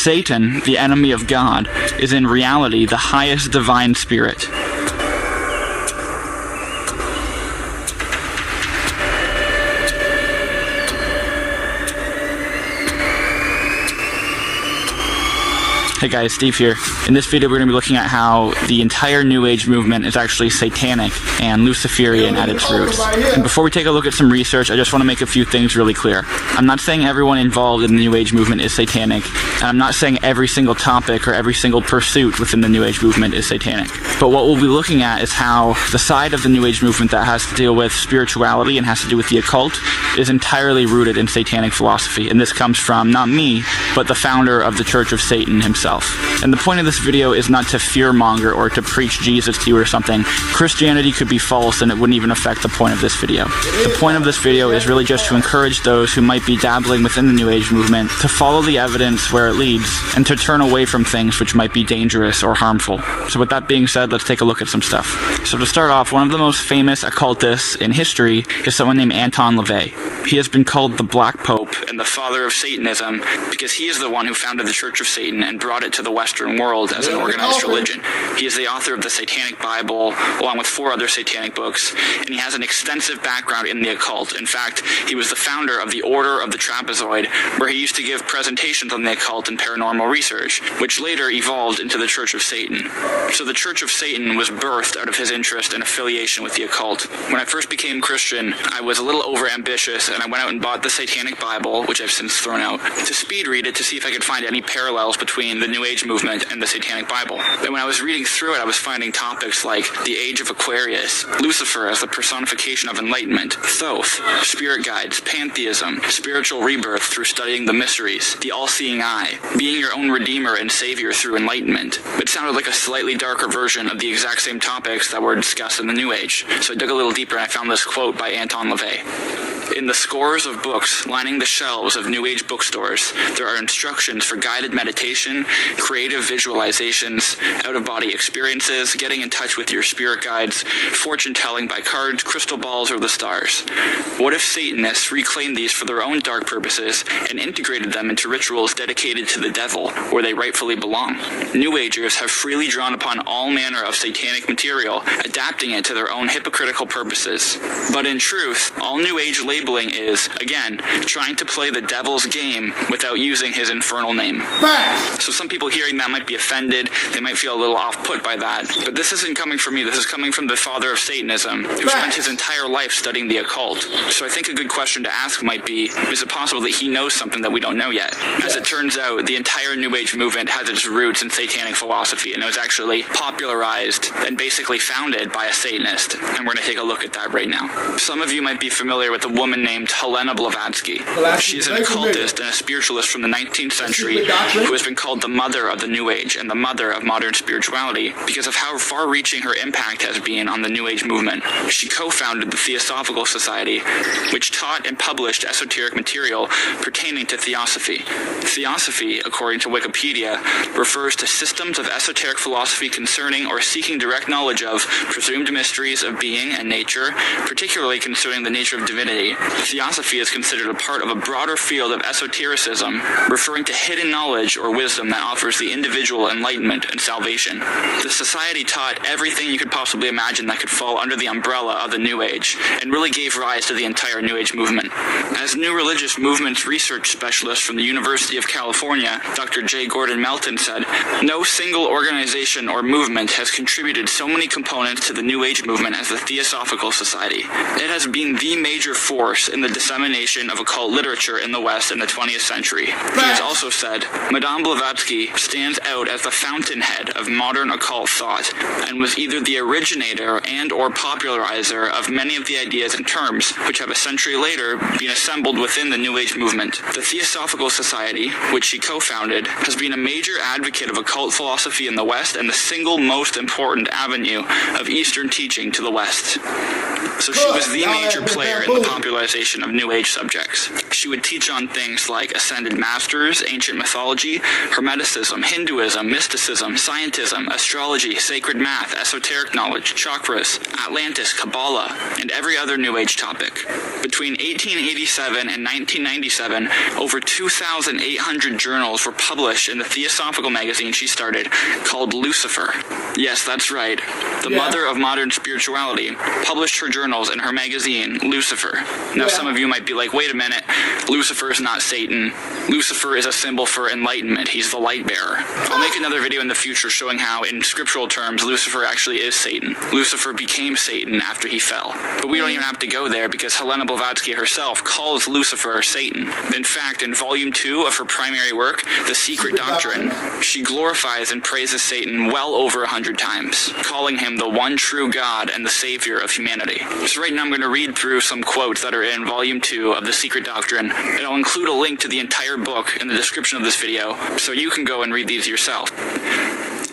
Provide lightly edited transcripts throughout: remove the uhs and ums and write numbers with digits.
Satan, the enemy of God, is in reality the highest divine spirit. Hey guys, Steve here. In this video we're going to be looking at how the entire New Age movement is actually satanic and Luciferian at its roots. And before we take a look at some research, I just want to make a few things really clear. I'm not saying everyone involved in the New Age movement is satanic, and I'm not saying every single topic or every single pursuit within the New Age movement is satanic. But what we'll be looking at is how the side of the New Age movement that has to deal with spirituality and has to do with the occult is entirely rooted in satanic philosophy. And this comes from, not me, but the founder of the Church of Satan himself. And the point of this video is not to fearmonger or to preach Jesus to you or something. Christianity could be false and it wouldn't even affect the point of this video. The point of this video is really just to encourage those who might be dabbling within the New Age movement to follow the evidence where it leads and to turn away from things which might be dangerous or harmful. So with that being said, let's take a look at some stuff. So to start off, one of the most famous occultists in history is someone named Anton LaVey. He has been called the Black Pope and the father of Satanism because he is the one who founded the Church of Satan and brought it to the Western world as an organized religion. He is the author of the Satanic Bible, along with 4 other satanic books, and he has an extensive background in the occult. In fact, he was the founder of the Order of the Trapezoid, where he used to give presentations on the occult and paranormal research, which later evolved into the Church of Satan. So the Church of Satan was birthed out of his interest and affiliation with the occult. When I first became Christian, I was a little overambitious, and I went out and bought the Satanic Bible, which I've since thrown out, to speed read it to see if I could find any parallels between the New Age movement and the Satanic Bible. And when I was reading through it, I was finding topics like the Age of Aquarius, Lucifer as the personification of enlightenment, Thoth, spirit guides, pantheism, spiritual rebirth through studying the mysteries, the all-seeing eye, being your own redeemer and savior through enlightenment. It sounded like a slightly darker version of the exact same topics that were discussed in the New Age. So I dug a little deeper and I found this quote by Anton LaVey. In the scores of books lining the shelves of New Age bookstores, there are instructions for guided meditation, creative visualizations, out-of-body experiences, getting in touch with your spirit guides, fortune-telling by cards, crystal balls, or the stars. What if Satanists reclaimed these for their own dark purposes and integrated them into rituals dedicated to the devil, where they rightfully belong? New Agers have freely drawn upon all manner of satanic material, adapting it to their own hypocritical purposes. But in truth, all New Age labeling is, again, trying to play the devil's game without using his infernal name. So some people hearing that might be offended, they might feel a little off-put by that. But this isn't coming from me, this is coming from the father of Satanism, who spent his entire life studying the occult. So I think a good question to ask might be, is it possible that he knows something that we don't know yet? As it turns out, the entire New Age movement has its roots in satanic philosophy, and it was actually popularized and basically founded by a Satanist. And we're going to take a look at that right now. Some of you might be familiar with a woman named Helena Blavatsky. She's an occultist and a spiritualist from the 19th century who has been called the mother of the New Age and the mother of modern spirituality because of how far-reaching her impact has been on the New Age movement. She co-founded the Theosophical Society, which taught and published esoteric material pertaining to theosophy. Theosophy, according to Wikipedia, refers to systems of esoteric philosophy concerning or seeking direct knowledge of presumed mysteries of being and nature, particularly concerning the nature of divinity. Theosophy is considered a part of a broader field of esotericism, referring to hidden knowledge or wisdom that offers the individual enlightenment and salvation. The society taught everything you could possibly imagine that could fall under the umbrella of the New Age, and really gave rise to the entire New Age movement. As New Religious Movements research specialist from the University of California, Dr. J. Gordon Melton said, "No single organization or movement has contributed so many components to the New Age movement as the Theosophical Society. It has been the major force in the dissemination of occult literature in the West in the 20th century." He has also said, "Madame Blavatsky stands out as the fountainhead of modern occult thought, and was either the originator and or popularizer of many of the ideas and terms which have a century later been assembled within the New Age movement." The Theosophical Society, which she co-founded, has been a major advocate of occult philosophy in the West and the single most important avenue of Eastern teaching to the West. So she was the major player in the popularization popularization of New Age subjects. She would teach on things like ascended masters, ancient mythology, Hermeticism, Hinduism, mysticism, scientism, astrology, sacred math, esoteric knowledge, chakras, Atlantis, Kabbalah, and every other New Age topic. Between 1887 and 1997, over 2,800 journals were published in the theosophical magazine she started, called Lucifer. Yes, that's right. The mother of modern spirituality published her journals in her magazine, Lucifer. Now, some of you might be like, wait a minute, Lucifer is not Satan. Lucifer is a symbol for enlightenment. He's the light bearer. I'll make another video in the future showing how, in scriptural terms, Lucifer actually is Satan. Lucifer became Satan after he fell. But we don't even have to go there because Helena Blavatsky herself calls Lucifer Satan. In fact, in volume 2 of her primary work, The Secret Doctrine, she glorifies and praises Satan well over 100 times, calling him the one true God and the savior of humanity. So right now I'm going to read through some quotes that are in volume 2 of The Secret Doctrine, and I'll include a link to the entire book in the description of this video, so you can go and read these yourself.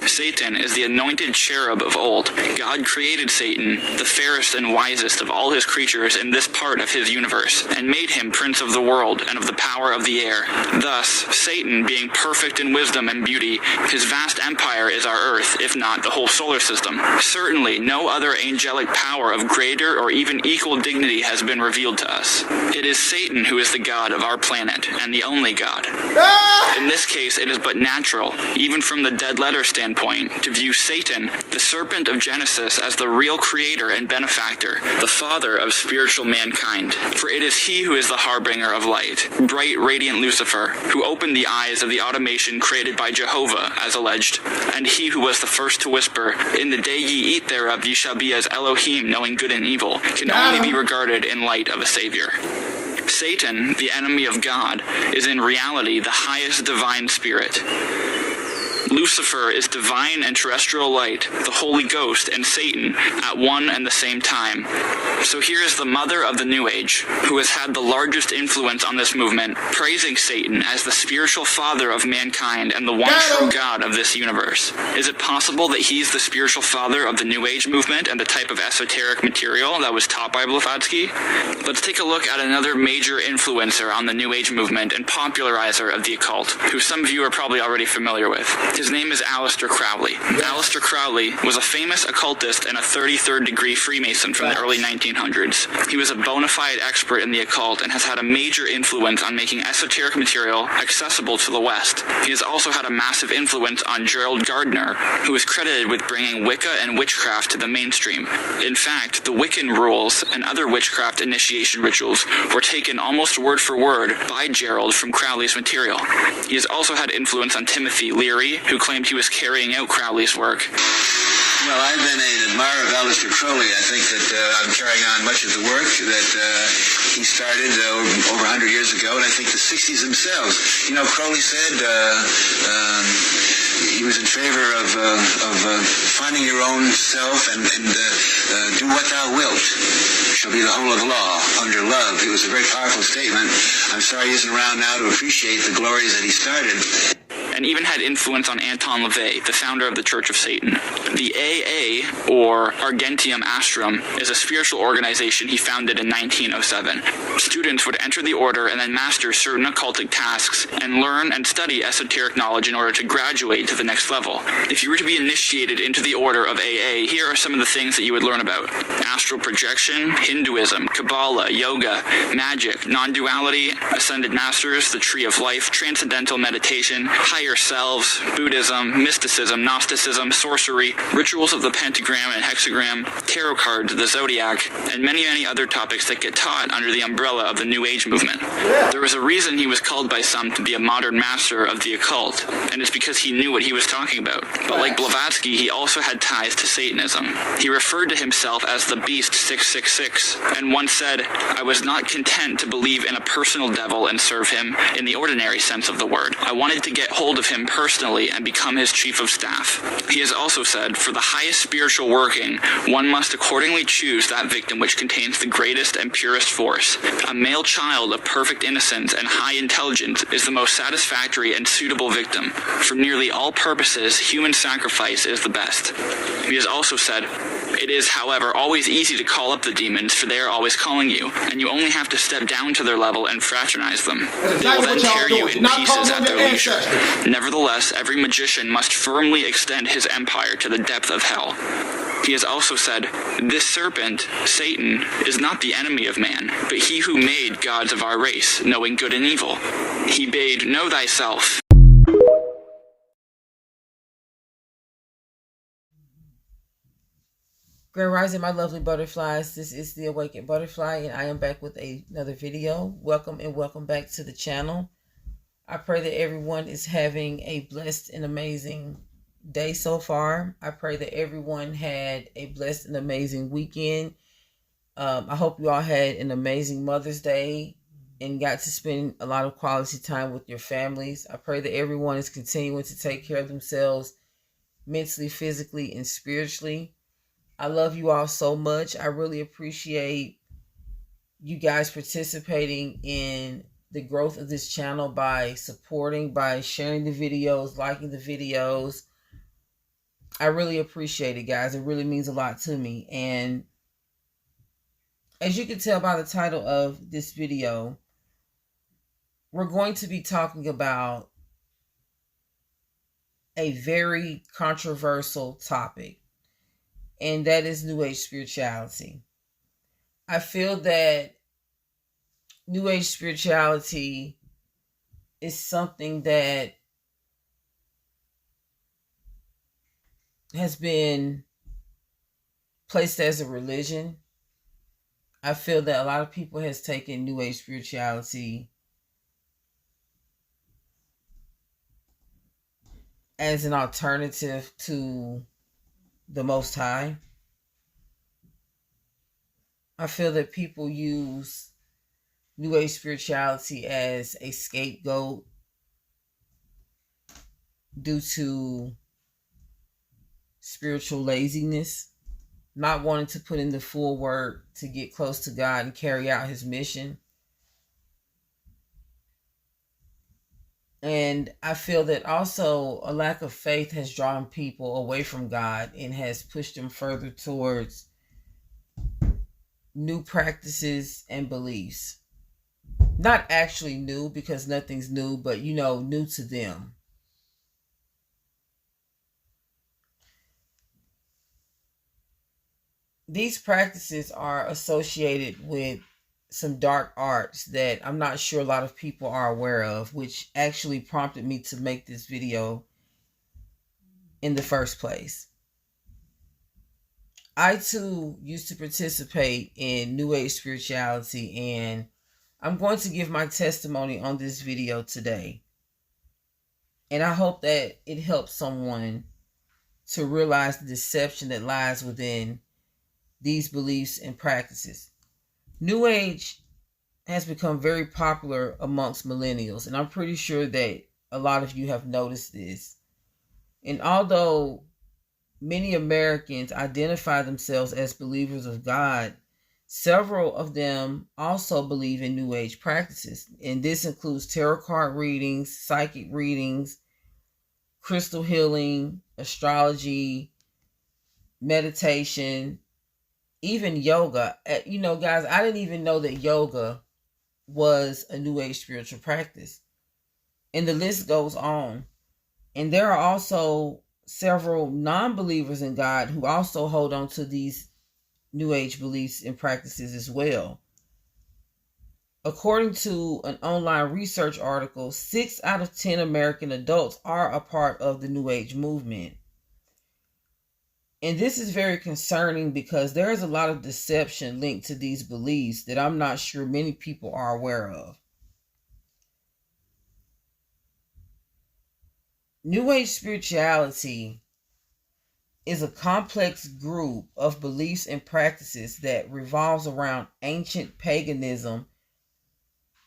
Satan is the anointed cherub of old. God created Satan, the fairest and wisest of all his creatures in this part of his universe, and made him prince of the world and of the power of the air. Thus, Satan, being perfect in wisdom and beauty, his vast empire is our earth, if not the whole solar system. Certainly, no other angelic power of greater or even equal dignity has been revealed to us. It is Satan who is the God of our planet, and the only God. In this case, it is but natural, even from the dead letter standpoint, to view Satan, the serpent of Genesis, as the real creator and benefactor, the father of spiritual mankind. For it is he who is the harbinger of light, bright, radiant Lucifer, who opened the eyes of the automation created by Jehovah, as alleged, and he who was the first to whisper, "In the day ye eat thereof ye shall be as Elohim, knowing good and evil," can only be regarded in light of a savior. Satan, the enemy of God, is in reality the highest divine spirit. Lucifer is divine and terrestrial light, the Holy Ghost, and Satan at one and the same time. So here is the mother of the New Age, who has had the largest influence on this movement, praising Satan as the spiritual father of mankind and the one true God of this universe. Is it possible that he's the spiritual father of the New Age movement and the type of esoteric material that was taught by Blavatsky? Let's take a look at another major influencer on the New Age movement and popularizer of the occult, who some of you are probably already familiar with. His name is Aleister Crowley. Aleister Crowley was a famous occultist and a 33rd degree Freemason from the early 1900s. He was a bona fide expert in the occult and has had a major influence on making esoteric material accessible to the West. He has also had a massive influence on Gerald Gardner, who is credited with bringing Wicca and witchcraft to the mainstream. In fact, the Wiccan rules and other witchcraft initiation rituals were taken almost word for word by Gerald from Crowley's material. He has also had influence on Timothy Leary, who claimed he was carrying out Crowley's work. Well, I've been an admirer of Aleister Crowley. I think that I'm carrying on much of the work that he started over 100 years ago, and I think the 60s themselves. You know, Crowley said he was in favor of finding your own self and do what thou wilt shall be the whole of the law under love. It was a very powerful statement. I'm sorry he isn't around now to appreciate the glories that he started. And even had influence on Anton LaVey, the founder of the Church of Satan. The AA, or Argentium Astrum, is a spiritual organization he founded in 1907. Students would enter the order and then master certain occultic tasks and learn and study esoteric knowledge in order to graduate to the next level. If you were to be initiated into the order of AA, here are some of the things that you would learn about: astral projection, Hinduism, Kabbalah, yoga, magic, non-duality, ascended masters, the tree of life, transcendental meditation, higher selves, Buddhism, mysticism, Gnosticism, sorcery, rituals of the pentagram and hexagram, tarot cards, the zodiac, and many, many other topics that get taught under the umbrella of the New Age movement. There was a reason he was called by some to be a modern master of the occult, and it's because he knew what he was talking about. But like Blavatsky, he also had ties to Satanism. He referred to himself as the Beast 666, and once said, "I was not content to believe in a personal devil and serve him in the ordinary sense of the word. I wanted to get hold hold of him personally and become his chief of staff. He has also said, for the highest spiritual working, one must accordingly choose that victim which contains the greatest and purest force. A male child of perfect innocence and high intelligence is the most satisfactory and suitable victim. For nearly all purposes, human sacrifice is the best. He has also said, it is, however, always easy to call up the demons, for they are always calling you, and you only have to step down to their level and fraternize them. They will then tear you in pieces at their leisure. Nevertheless, every magician must firmly extend his empire to the depth of hell. He has also said, this serpent, Satan, is not the enemy of man, but he who made gods of our race, knowing good and evil. He bade, know thyself. Grand Rising, my lovely butterflies. This is the Awakened Butterfly, and I am back with another video. Welcome and welcome back to the channel. I pray that everyone is having a blessed and amazing day so far. I pray that everyone had a blessed and amazing weekend. I hope you all had an amazing Mother's Day and got to spend a lot of quality time with your families. I pray that everyone is continuing to take care of themselves mentally, physically, and spiritually. I love you all so much. I really appreciate you guys participating in the growth of this channel by supporting, by sharing the videos, liking the videos. I really appreciate it, guys. It really means a lot to me. And as you can tell by the title of this video, we're going to be talking about a very controversial topic. And that is New Age spirituality. I feel that New Age spirituality is something that has been placed as a religion. I feel that a lot of people has taken New Age spirituality as an alternative to the Most High. I feel that people use New Age spirituality as a scapegoat due to spiritual laziness, not wanting to put in the full work to get close to God and carry out his mission. And I feel that also a lack of faith has drawn people away from God and has pushed them further towards new practices and beliefs. Not actually new, because nothing's new, but new to them. These practices are associated with some dark arts that I'm not sure a lot of people are aware of, which actually prompted me to make this video in the first place. I too used to participate in New Age spirituality, and I'm going to give my testimony on this video today. And I hope that it helps someone to realize the deception that lies within these beliefs and practices. New Age has become very popular amongst millennials, and I'm pretty sure that a lot of you have noticed this. And although many Americans identify themselves as believers of God, several of them also believe in New Age practices. And this includes tarot card readings, psychic readings, crystal healing, astrology, meditation, even yoga. Guys, I didn't even know that yoga was a New Age spiritual practice. And the list goes on. And there are also several non-believers in God who also hold on to these New Age beliefs and practices as well. According to an online research article, 6 out of 10 American adults are a part of the New Age movement. And this is very concerning because there is a lot of deception linked to these beliefs that I'm not sure many people are aware of. New Age spirituality is a complex group of beliefs and practices that revolves around ancient paganism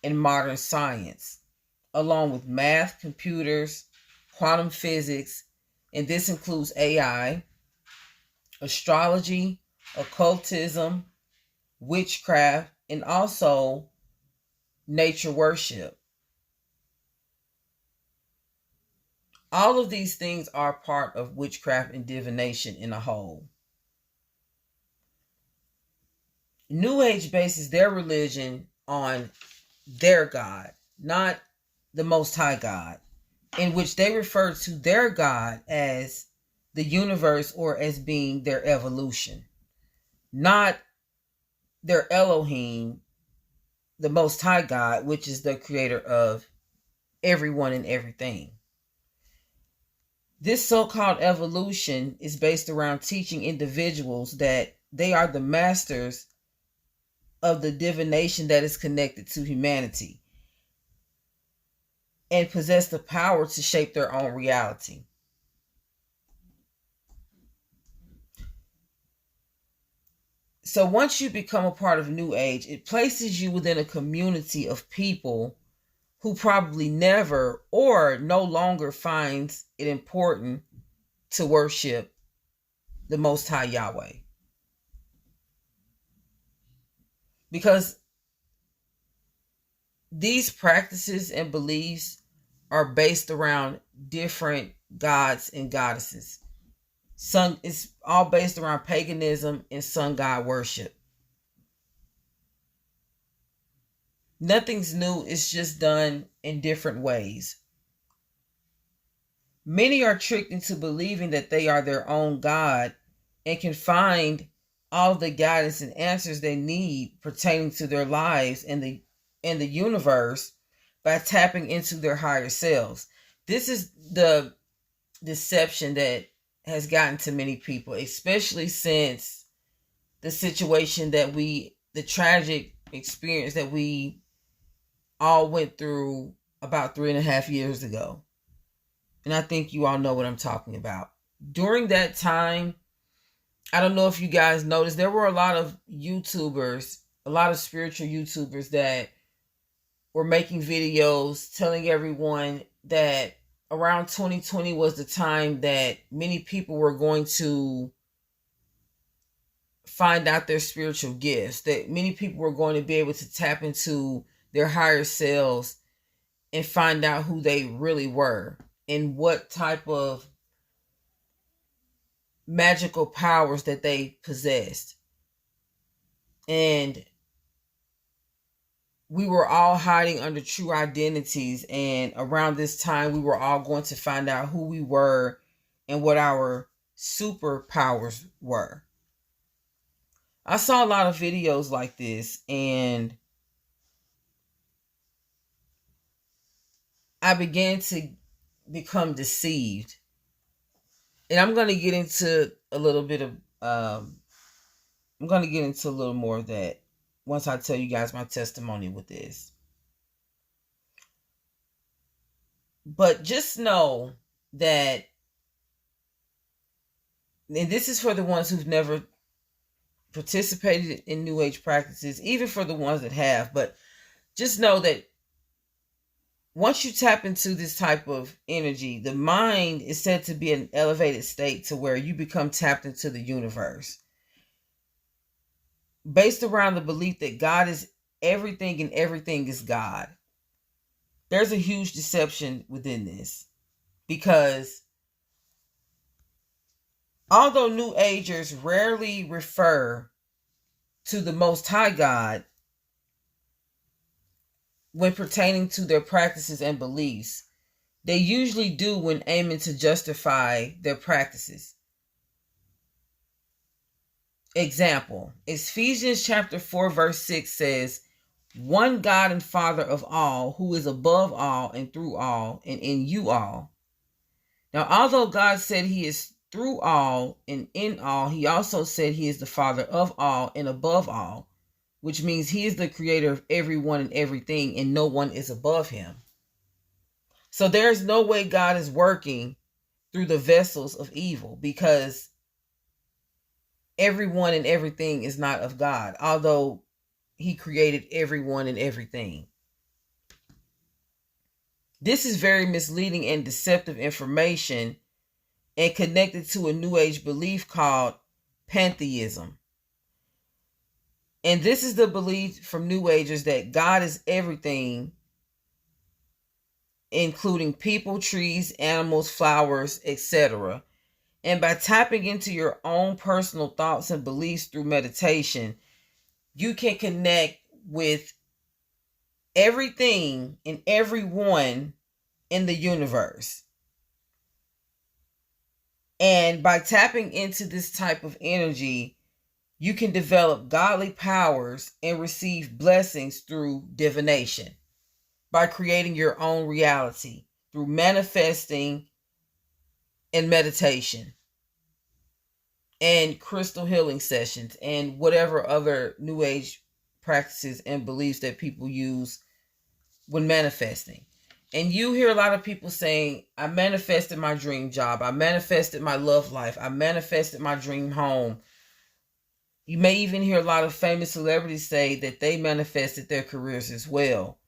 and modern science, along with math, computers, quantum physics, and this includes AI, astrology, occultism, witchcraft, and also nature worship. All of these things are part of witchcraft and divination in a whole. New Age bases their religion on their God, not the Most High God, in which they refer to their God as the universe or as being their evolution, not their Elohim, the Most High God, which is the creator of everyone and everything. This so-called evolution is based around teaching individuals that they are the masters of the divination that is connected to humanity and possess the power to shape their own reality. So once you become a part of New Age, it places you within a community of people who probably never or no longer finds it important to worship the Most High Yahweh. Because these practices and beliefs are based around different gods and goddesses. It's all based around paganism and sun god worship. Nothing's new, it's just done in different ways. Many are tricked into believing that they are their own God and can find all the guidance and answers they need pertaining to their lives and the universe by tapping into their higher selves. This is the deception that has gotten to many people, especially since the situation that the tragic experience that we all went through about 3.5 years ago. And I think you all know what I'm talking about. During that time, I don't know if you guys noticed, there were a lot of YouTubers, a lot of spiritual YouTubers that were making videos telling everyone that around 2020 was the time that many people were going to find out their spiritual gifts, that many people were going to be able to tap into their higher selves and find out who they really were and what type of magical powers that they possessed. And we were all hiding under true identities, and around this time we were all going to find out who we were and what our superpowers were. I saw a lot of videos like this, and I began to become deceived. And I'm going to get into a little bit of I'm going to get into a little more of that once I tell you guys my testimony with this. But just know that, and this is for the ones who've never participated in New Age practices, even for the ones that have, but just know that once you tap into this type of energy, the mind is said to be in an elevated state to where you become tapped into the universe, based around the belief that God is everything and everything is God. There's a huge deception within this, because although New Agers rarely refer to the Most High God when pertaining to their practices and beliefs, they usually do when aiming to justify their practices. Example, Ephesians chapter 4 verse 6 says, "One God and Father of all, who is above all and through all and in you all." Now, although God said he is through all and in all, he also said he is the Father of all and above all, which means he is the creator of everyone and everything, and no one is above him. So there's no way God is working through the vessels of evil, because everyone and everything is not of God, although he created everyone and everything. This is very misleading and deceptive information and connected to a New Age belief called pantheism. And this is the belief from New Agers that God is everything, including people, trees, animals, flowers, etc. And by tapping into your own personal thoughts and beliefs through meditation, you can connect with everything and everyone in the universe. And by tapping into this type of energy, you can develop godly powers and receive blessings through divination, by creating your own reality through manifesting and meditation and crystal healing sessions and whatever other New Age practices and beliefs that people use when manifesting. And you hear a lot of people saying, I manifested my dream job. I manifested my love life. I manifested my dream home. You may even hear a lot of famous celebrities say that they manifested their careers as well.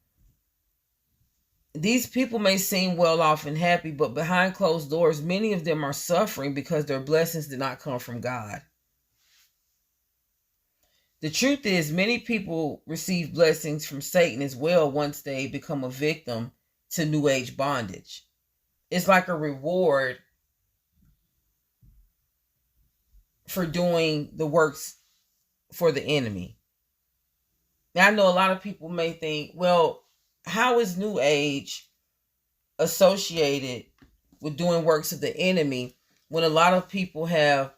These people may seem well off and happy, but behind closed doors, many of them are suffering because their blessings did not come from God. The truth is, many people receive blessings from Satan as well once they become a victim to New Age bondage. It's like a reward for doing the works for the enemy. Now, I know a lot of people may think, well, how is New Age associated with doing works of the enemy when a lot of people have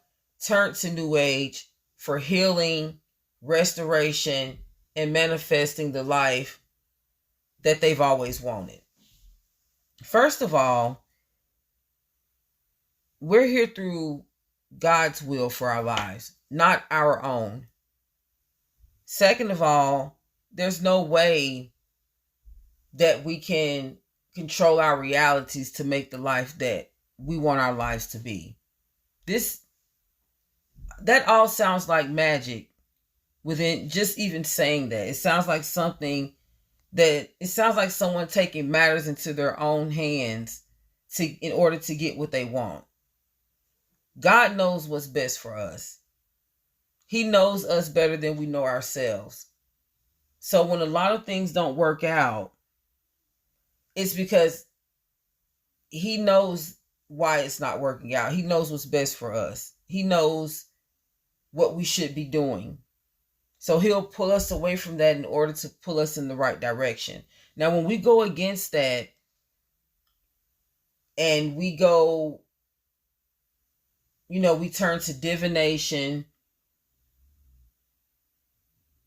turned to New Age for healing, restoration, and manifesting the life that they've always wanted? First of all, we're here through God's will for our lives, not our own. Second of all, there's no way that we can control our realities to make the life that we want our lives to be. That all sounds like magic within just even saying that. It sounds like someone taking matters into their own hands in order to get what they want. God knows what's best for us. He knows us better than we know ourselves. So when a lot of things don't work out, it's because he knows why it's not working out. He knows what's best for us. He knows what we should be doing. So he'll pull us away from that in order to pull us in the right direction. Now, when we go against that and we go, we turn to divination,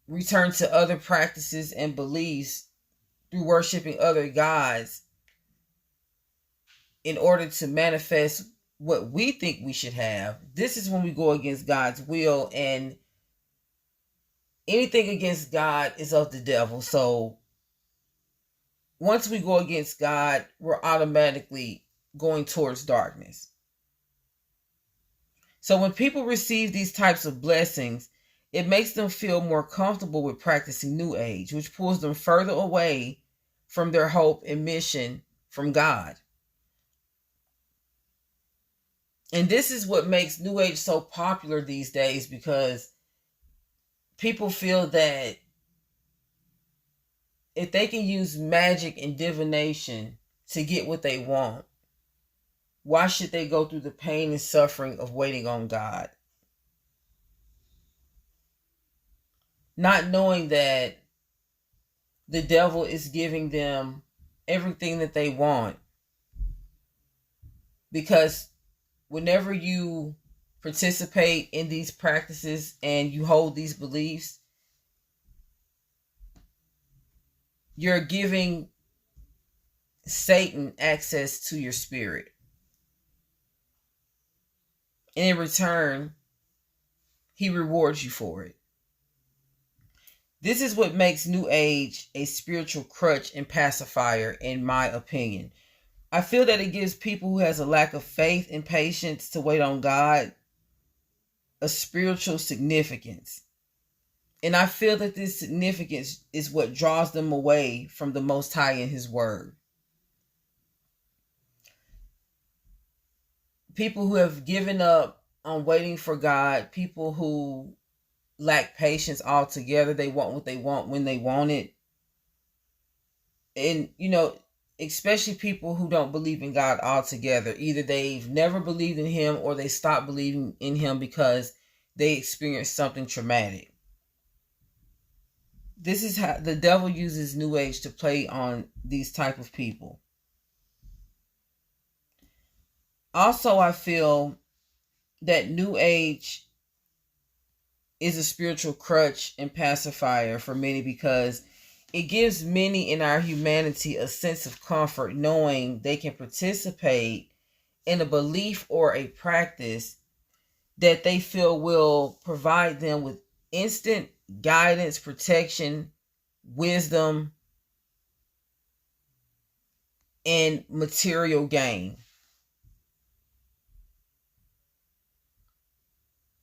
return to other practices and beliefs through worshiping other gods in order to manifest what we think we should have. This is when we go against God's will, and anything against God is of the devil. So once we go against God, we're automatically going towards darkness. So when people receive these types of blessings, it makes them feel more comfortable with practicing New Age, which pulls them further away from their hope and mission from God. And this is what makes New Age so popular these days, because people feel that if they can use magic and divination to get what they want, why should they go through the pain and suffering of waiting on God? Not knowing that the devil is giving them everything that they want. Because whenever you participate in these practices and you hold these beliefs, you're giving Satan access to your spirit. And in return, he rewards you for it. This is what makes New Age a spiritual crutch and pacifier, in my opinion. I feel that it gives people who has a lack of faith and patience to wait on God a spiritual significance. And I feel that this significance is what draws them away from the Most High and His Word. people who have given up on waiting for God, people who lack patience altogether. They want what they want when they want it. And, especially people who don't believe in God altogether. Either they've never believed in him or they stopped believing in him because they experienced something traumatic. This is how the devil uses New Age to play on these type of people. Also, I feel that New Age is a spiritual crutch and pacifier for many, because it gives many in our humanity a sense of comfort knowing they can participate in a belief or a practice that they feel will provide them with instant guidance, protection, wisdom, and material gain.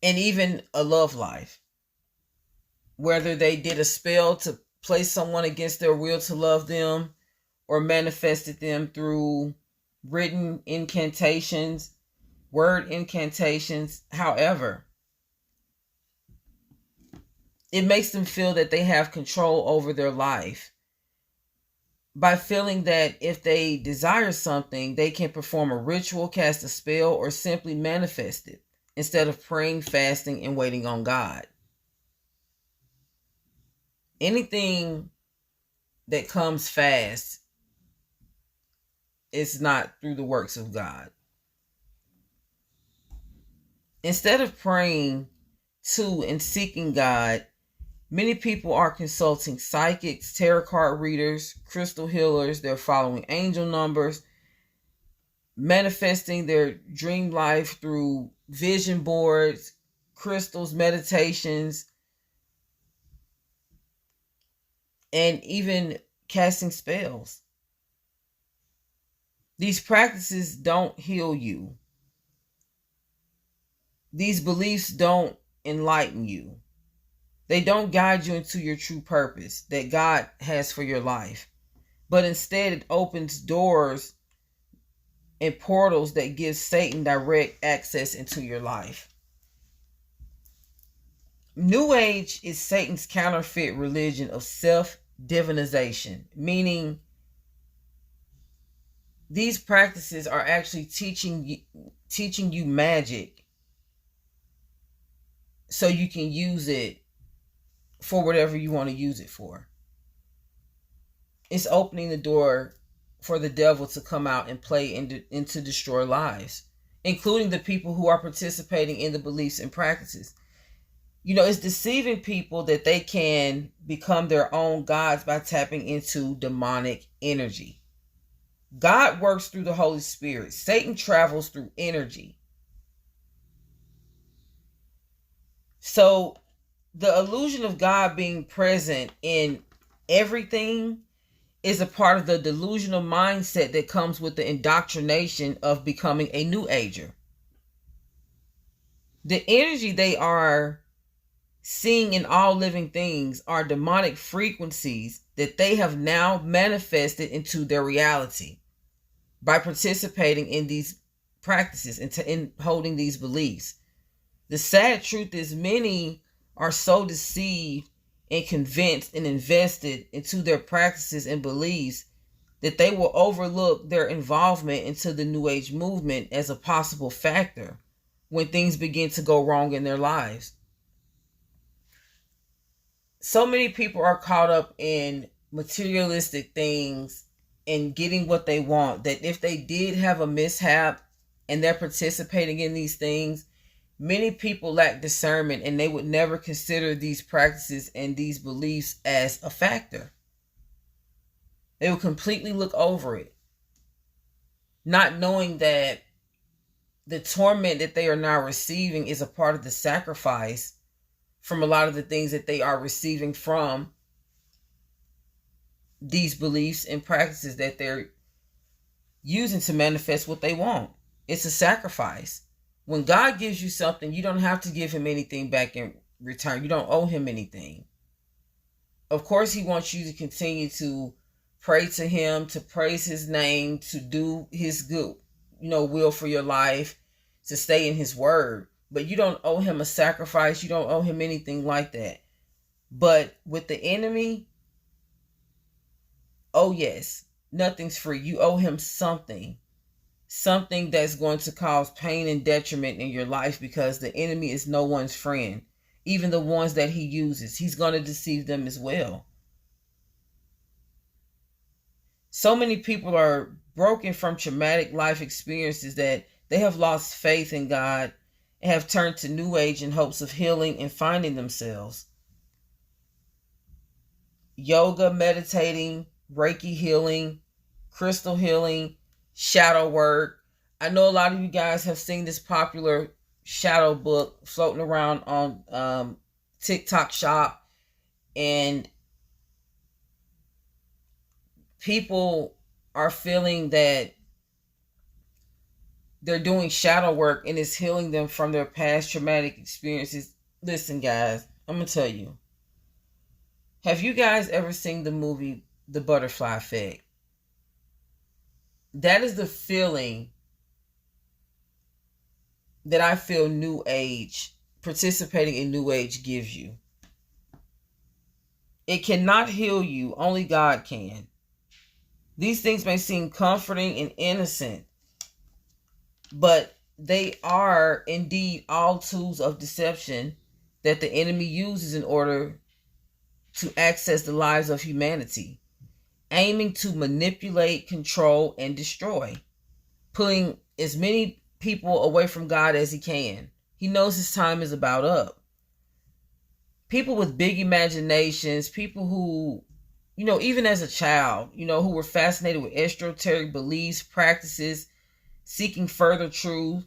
And even a love life. Whether they did a spell to place someone against their will to love them, or manifested them through written incantations, word incantations, however, it makes them feel that they have control over their life by feeling that if they desire something, they can perform a ritual, cast a spell, or simply manifest it instead of praying, fasting, and waiting on God. Anything that comes fast is not through the works of God. Instead of praying to and seeking God, many people are consulting psychics, tarot card readers, crystal healers. They're following angel numbers, manifesting their dream life through vision boards, crystals, meditations, and even casting spells. These practices don't heal you. These beliefs don't enlighten you. They don't guide you into your true purpose that God has for your life. But instead, it opens doors and portals that give Satan direct access into your life. New Age is Satan's counterfeit religion of self-divinization, meaning these practices are actually teaching you magic so you can use it for whatever you want to use it for. It's opening the door for the devil to come out and play and to destroy lives, including the people who are participating in the beliefs and practices. It's deceiving people that they can become their own gods by tapping into demonic energy. God works through the Holy Spirit. Satan travels through energy. So the illusion of God being present in everything is a part of the delusional mindset that comes with the indoctrination of becoming a New Ager. The energy they are seeing in all living things are demonic frequencies that they have now manifested into their reality by participating in these practices and in holding these beliefs. The sad truth is many are so deceived and convinced and invested into their practices and beliefs that they will overlook their involvement into the New Age movement as a possible factor when things begin to go wrong in their lives. So many people are caught up in materialistic things and getting what they want, that if they did have a mishap and they're participating in these things, many people lack discernment and they would never consider these practices and these beliefs as a factor. They would completely look over it, not knowing that the torment that they are now receiving is a part of the sacrifice from a lot of the things that they are receiving from these beliefs and practices that they're using to manifest what they want. It's a sacrifice. When God gives you something, you don't have to give him anything back in return. You don't owe him anything. Of course, he wants you to continue to pray to him, to praise his name, to do his good, will for your life, to stay in his word. But you don't owe him a sacrifice. You don't owe him anything like that. But with the enemy, oh yes, nothing's free. You owe him something. Something that's going to cause pain and detriment in your life, because the enemy is no one's friend. Even the ones that he uses, he's going to deceive them as well. So many people are broken from traumatic life experiences that they have lost faith in God and have turned to New Age in hopes of healing and finding themselves. Yoga, meditating, Reiki healing, crystal healing, shadow work. I know a lot of you guys have seen this popular shadow book floating around on TikTok Shop, and people are feeling that they're doing shadow work and it's healing them from their past traumatic experiences. Listen, guys, I'm going to tell you. Have you guys ever seen the movie The Butterfly Effect? That is the feeling that I feel New Age, participating in New Age, gives you. It cannot heal you. Only God can. These things may seem comforting and innocent, but they are indeed all tools of deception that the enemy uses in order to access the lives of humanity, aiming to manipulate, control, and destroy, pulling as many people away from God as he can. He knows his time is about up. People with big imaginations, people who, even as a child, who were fascinated with esoteric beliefs, practices, seeking further truth,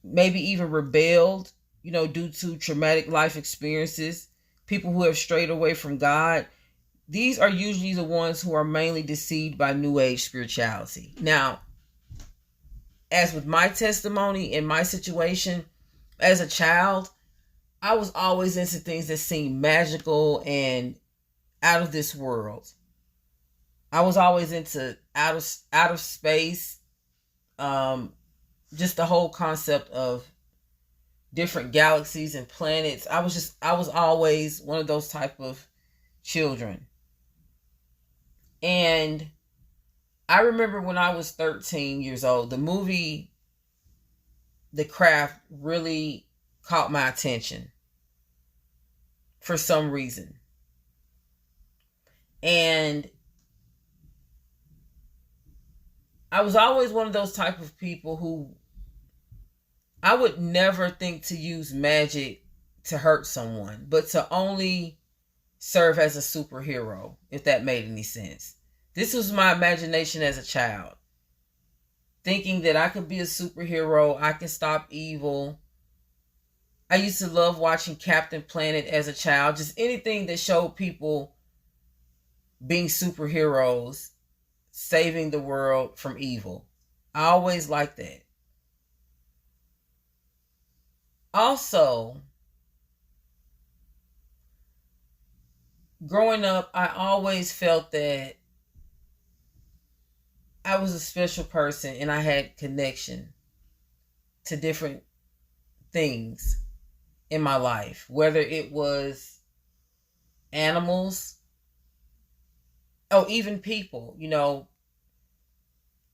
maybe even rebelled, due to traumatic life experiences, people who have strayed away from God. These are usually the ones who are mainly deceived by New Age spirituality. Now, as with my testimony and my situation, as a child, I was always into things that seemed magical and out of this world. I was always into out of space, just the whole concept of different galaxies and planets. I was always one of those type of children. And I remember when I was 13 years old, the movie The Craft really caught my attention for some reason. And I was always one of those type of people who I would never think to use magic to hurt someone, but to only serve as a superhero, if that made any sense. This was my imagination as a child, thinking that I could be a superhero, I can stop evil. I used to love watching Captain Planet as a child, just anything that showed people being superheroes, saving the world from evil. I always liked that. Also, growing up, I always felt that I was a special person and I had connection to different things in my life, whether it was animals or even people.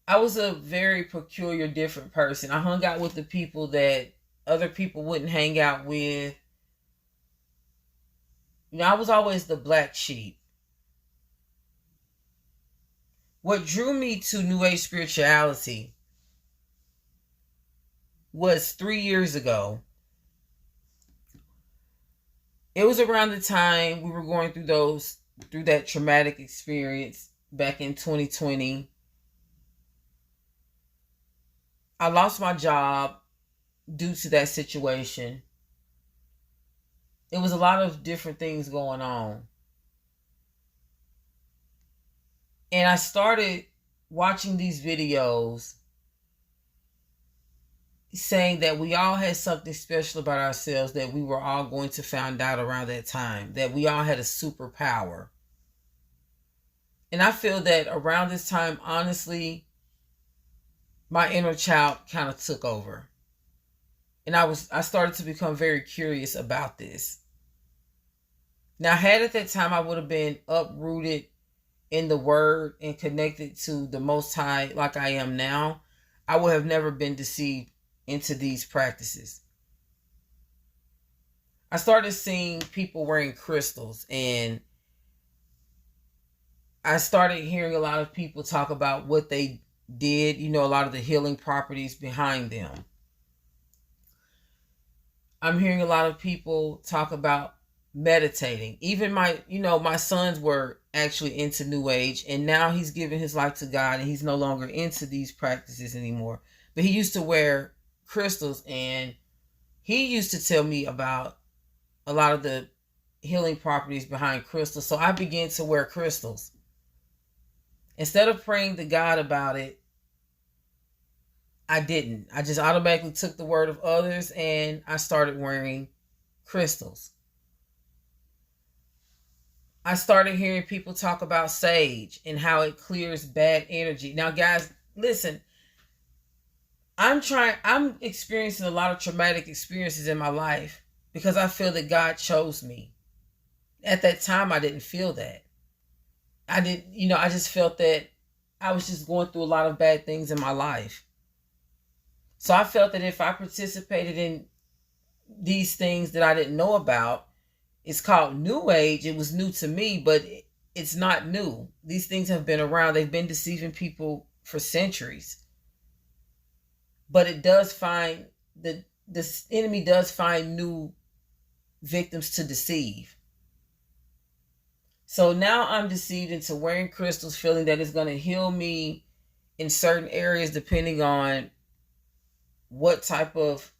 I was a very peculiar, different person. I hung out with the people that other people wouldn't hang out with. I was always the black sheep. What drew me to New Age spirituality was 3 years ago. It was around the time we were going through that traumatic experience back in 2020. I lost my job due to that situation. It was a lot of different things going on. And I started watching these videos saying that we all had something special about ourselves, that we were all going to find out around that time, that we all had a superpower. And I feel that around this time, honestly, my inner child kind of took over. And I started to become very curious about this. Now, had at that time I would have been uprooted in the word and connected to the Most High like I am now, I would have never been deceived into these practices. I started seeing people wearing crystals, and I started hearing a lot of people talk about what they did, a lot of the healing properties behind them. I'm hearing a lot of people talk about meditating. Even my sons were actually into New Age, and now he's giving his life to God, and he's no longer into these practices anymore. But he used to wear crystals, and he used to tell me about a lot of the healing properties behind crystals. So I began to wear crystals. Instead of praying to God about it, I didn't. I just automatically took the word of others and I started wearing crystals. I started hearing people talk about sage and how it clears bad energy. Now, guys, listen, I'm experiencing a lot of traumatic experiences in my life because I feel that God chose me. At that time, I didn't feel that. I just felt that I was just going through a lot of bad things in my life. So I felt that if I participated in these things that I didn't know about, it's called New Age. It was new to me, but it's not new. These things have been around. They've been deceiving people for centuries. But it does find the enemy does find new victims to deceive. So now I'm deceived into wearing crystals, feeling that it's going to heal me in certain areas depending on what type of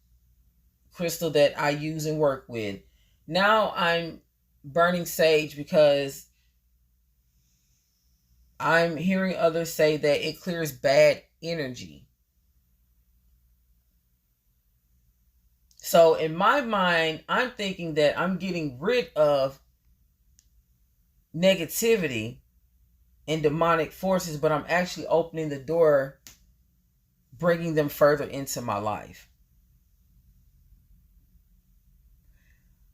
crystal that I use and work with. Now I'm burning sage because I'm hearing others say that it clears bad energy. So in my mind, I'm thinking that I'm getting rid of negativity and demonic forces, but I'm actually opening the door, bringing them further into my life.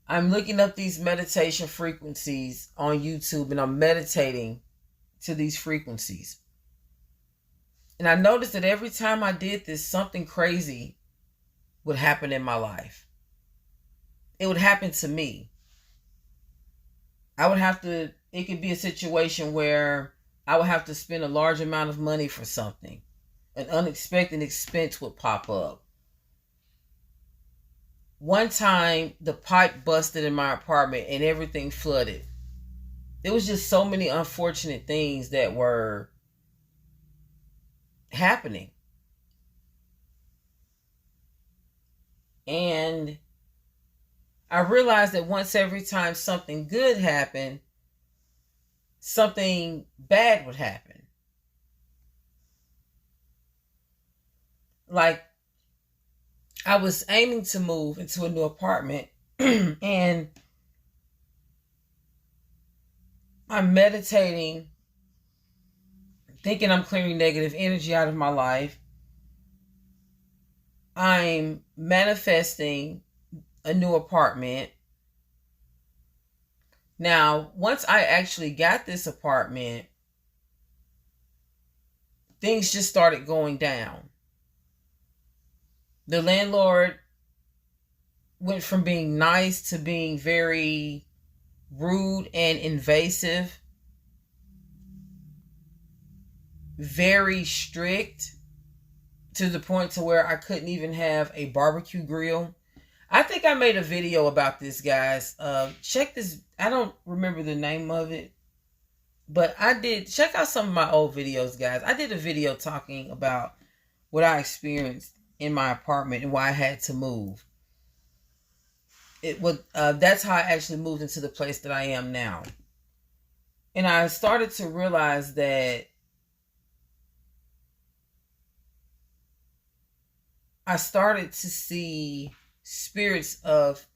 I'm looking up these meditation frequencies on YouTube, and I'm meditating to these frequencies. And I noticed that every time I did this, something crazy would happen in my life. It would happen to me. It could be a situation where I would have to spend a large amount of money for something. An unexpected expense would pop up. One time, the pipe busted in my apartment and everything flooded. There was just so many unfortunate things that were happening. And I realized that once every time something good happened, something bad would happen. Like, I was aiming to move into a new apartment and I'm meditating, thinking I'm clearing negative energy out of my life. I'm manifesting a new apartment. Now, once I actually got this apartment, things just started going down. The landlord went from being nice to being very rude and invasive, very strict, to the point to where I couldn't even have a barbecue grill. I think I made a video about this, guys. Check this. I don't remember the name of it, but I did. Check out some of my old videos, guys. I did a video talking about what I experienced in my apartment and why I had to move. That's how I actually moved into the place that I am now. And I started to realize that I started to see spirits of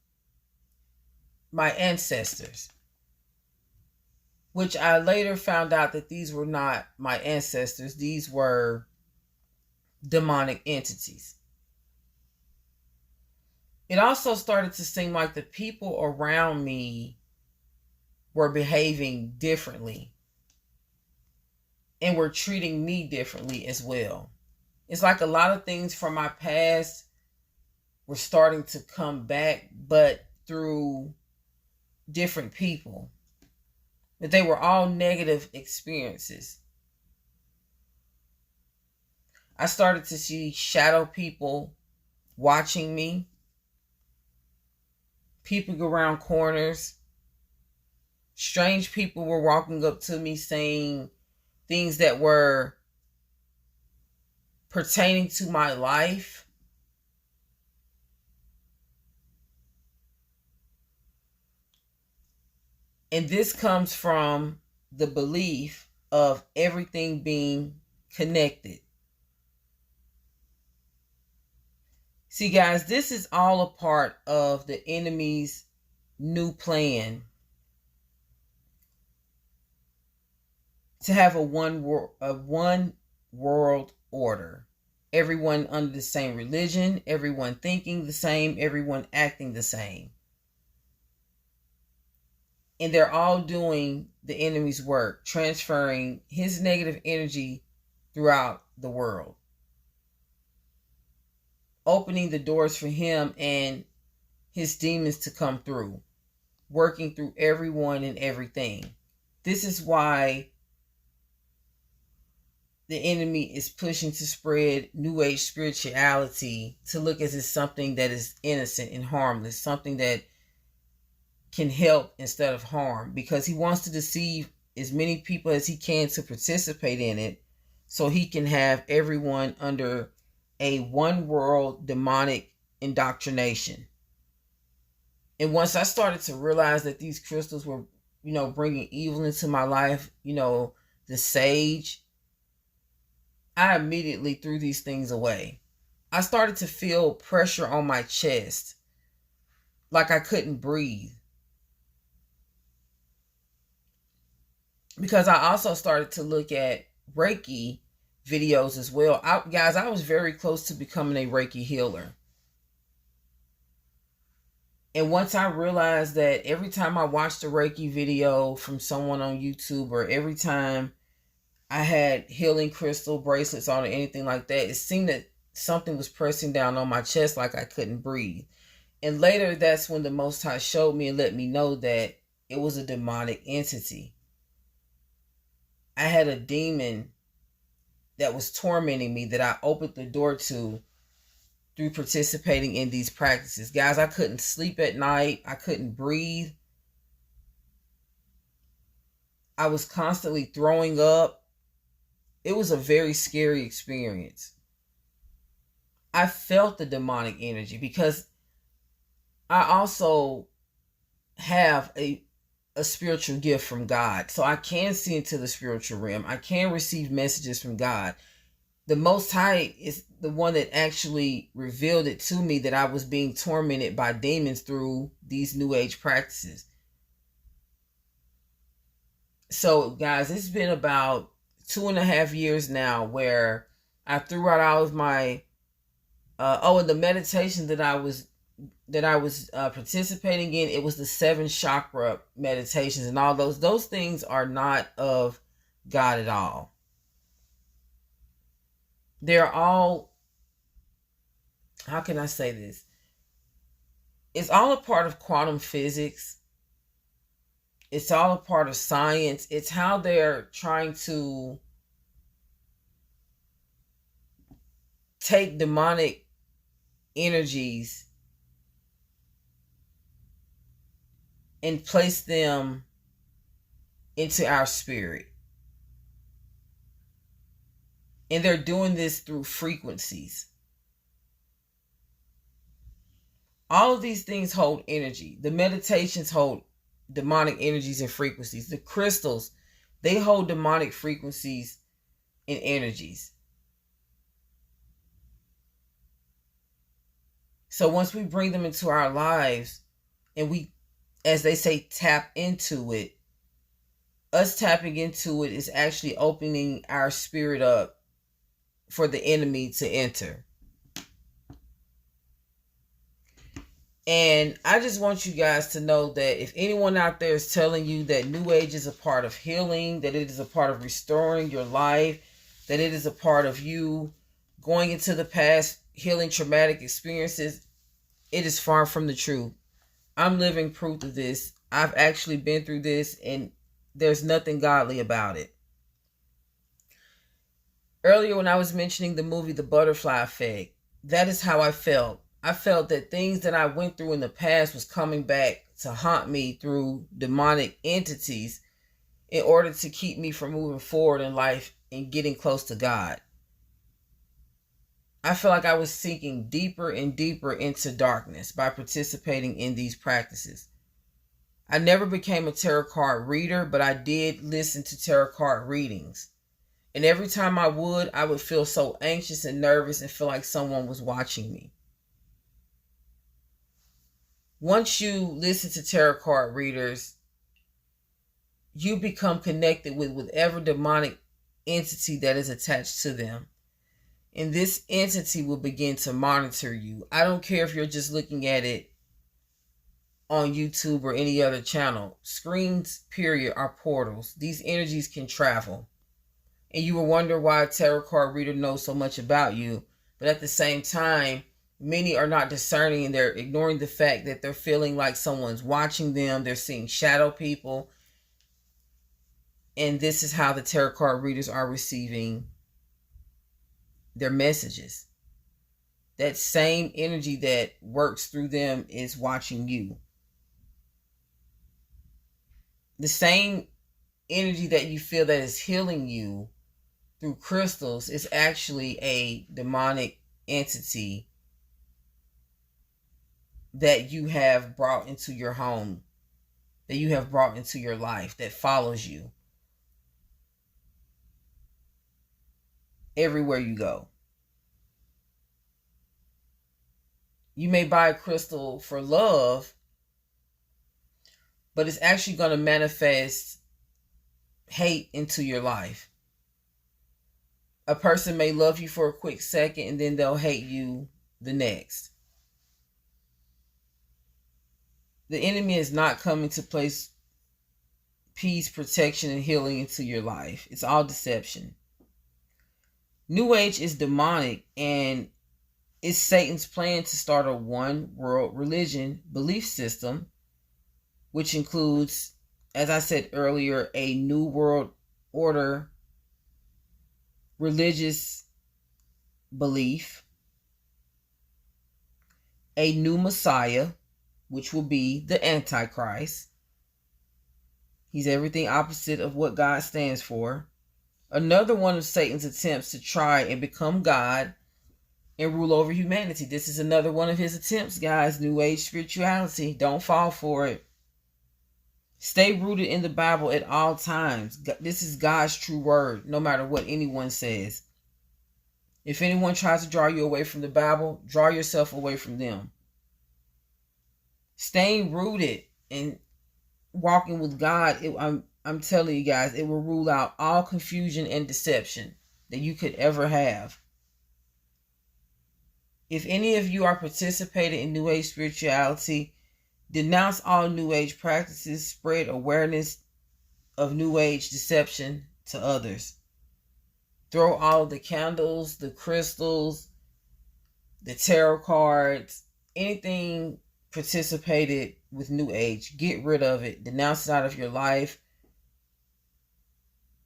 my ancestors, which I later found out that these were not my ancestors. These were demonic entities. It also started to seem like the people around me were behaving differently and were treating me differently as well. It's like a lot of things from my past were starting to come back, but through different people. But they were all negative experiences. I started to see shadow people watching me, peeping around corners. Strange people were walking up to me saying things that were pertaining to my life. And this comes from the belief of everything being connected. See, guys, this is all a part of the enemy's new plan to have a one world order. Everyone under the same religion, everyone thinking the same, everyone acting the same. And they're all doing the enemy's work, transferring his negative energy throughout the world, opening the doors for him and his demons to come through, working through everyone and everything. This is why the enemy is pushing to spread New Age spirituality, to look as if something that is innocent and harmless, something that can help instead of harm, because he wants to deceive as many people as he can to participate in it, so he can have everyone under a one world demonic indoctrination. And once I started to realize that these crystals were, bringing evil into my life, the sage, I immediately threw these things away. I started to feel pressure on my chest, like I couldn't breathe. Because I also started to look at Reiki videos as well. I was very close to becoming a Reiki healer. And once I realized that every time I watched a Reiki video from someone on YouTube, or every time I had healing crystal bracelets on or anything like that, it seemed that something was pressing down on my chest like I couldn't breathe. And later, that's when the Most High showed me and let me know that it was a demonic entity. I had a demon that was tormenting me that I opened the door to through participating in these practices. Guys, I couldn't sleep at night. I couldn't breathe. I was constantly throwing up. It was a very scary experience. I felt the demonic energy because I also have a spiritual gift from God. So I can see into the spiritual realm. I can receive messages from God. The Most High is the one that actually revealed it to me that I was being tormented by demons through these New Age practices. So guys, it's been about 2.5 years now where I threw out all of my and the meditation that I was participating in, it was the 7 chakra meditations, and all those things are not of God at all. They're all, how can I say this? It's all a part of quantum physics. It's all a part of science. It's how they're trying to take demonic energies and place them into our spirit. And they're doing this through frequencies. All of these things hold energy. The meditations hold demonic energies and frequencies. The crystals, they hold demonic frequencies and energies. So once we bring them into our lives and we, as they say, tap into it, us tapping into it is actually opening our spirit up for the enemy to enter. And I just want you guys to know that if anyone out there is telling you that New Age is a part of healing, that it is a part of restoring your life, that it is a part of you going into the past, healing traumatic experiences, it is far from the truth. I'm living proof of this. I've actually been through this, and there's nothing godly about it. Earlier when I was mentioning the movie The Butterfly Effect, that is how I felt. I felt that things that I went through in the past was coming back to haunt me through demonic entities in order to keep me from moving forward in life and getting close to God. I feel like I was sinking deeper and deeper into darkness by participating in these practices. I never became a tarot card reader, but I did listen to tarot card readings. And every time I would feel so anxious and nervous and feel like someone was watching me. Once you listen to tarot card readers, you become connected with whatever demonic entity that is attached to them. And this entity will begin to monitor you. I don't care if you're just looking at it on YouTube or any other channel. Screens, period, are portals. These energies can travel. And you will wonder why a tarot card reader knows so much about you. But at the same time, many are not discerning, and they're ignoring the fact that they're feeling like someone's watching them. They're seeing shadow people. And this is how the tarot card readers are receiving their messages. That same energy that works through them is watching you. The same energy that you feel that is healing you through crystals is actually a demonic entity that you have brought into your home, that you have brought into your life, that follows you everywhere you go. You may buy a crystal for love, but it's actually going to manifest hate into your life. A person may love you for a quick second, and then they'll hate you the next. The enemy is not coming to place peace, protection, and healing into your life. It's all deception. New Age is demonic, and it's Satan's plan to start a one world religion belief system, which includes, as I said earlier, a new world order religious belief, a new Messiah, which will be the Antichrist. He's everything opposite of what God stands for. Another one of Satan's attempts to try and become God and rule over humanity. This is another one of his attempts, guys. New Age spirituality. Don't fall for it. Stay rooted in the Bible at all times. This is God's true word, no matter what anyone says. If anyone tries to draw you away from the Bible, draw yourself away from them. Staying rooted and walking with God, I'm telling you guys, it will rule out all confusion and deception that you could ever have. If any of you are participating in New Age spirituality, denounce all New Age practices, spread awareness of New Age deception to others. Throw all the candles, the crystals, the tarot cards, anything participated with New Age. Get rid of it. Denounce it out of your life.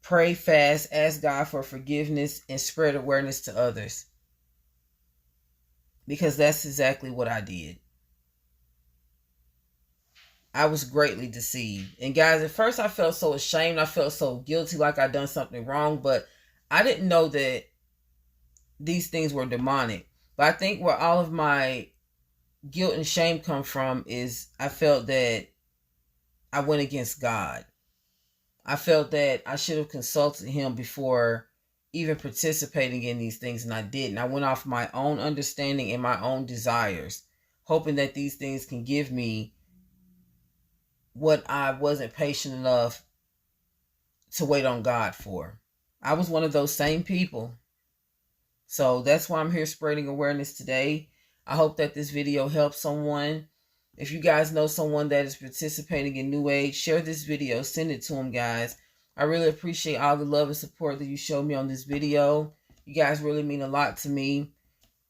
Pray, fast, ask God for forgiveness, and spread awareness to others. Because that's exactly what I did. I was greatly deceived. And guys, at first I felt so ashamed. I felt so guilty, like I'd done something wrong. But I didn't know that these things were demonic. But I think where all of my guilt and shame come from is I felt that I went against God. I felt that I should have consulted him before even participating in these things, and I didn't. I went off my own understanding and my own desires, hoping that these things can give me what I wasn't patient enough to wait on God for. I was one of those same people. So that's why I'm here spreading awareness today. I hope that this video helps someone. If you guys know someone that is participating in New Age, share this video. Send it to them, guys. I really appreciate all the love and support that you showed me on this video. You guys really mean a lot to me.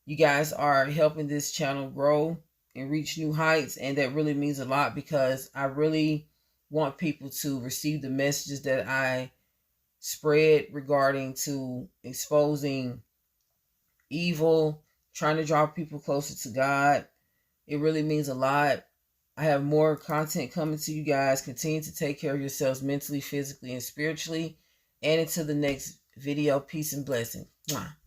You guys are helping this channel grow and reach new heights, and that really means a lot because I really want people to receive the messages that I spread regarding to exposing evil, trying to draw people closer to God. It really means a lot. I have more content coming to you guys. Continue to take care of yourselves mentally, physically, and spiritually. And until the next video, peace and blessing. Mwah.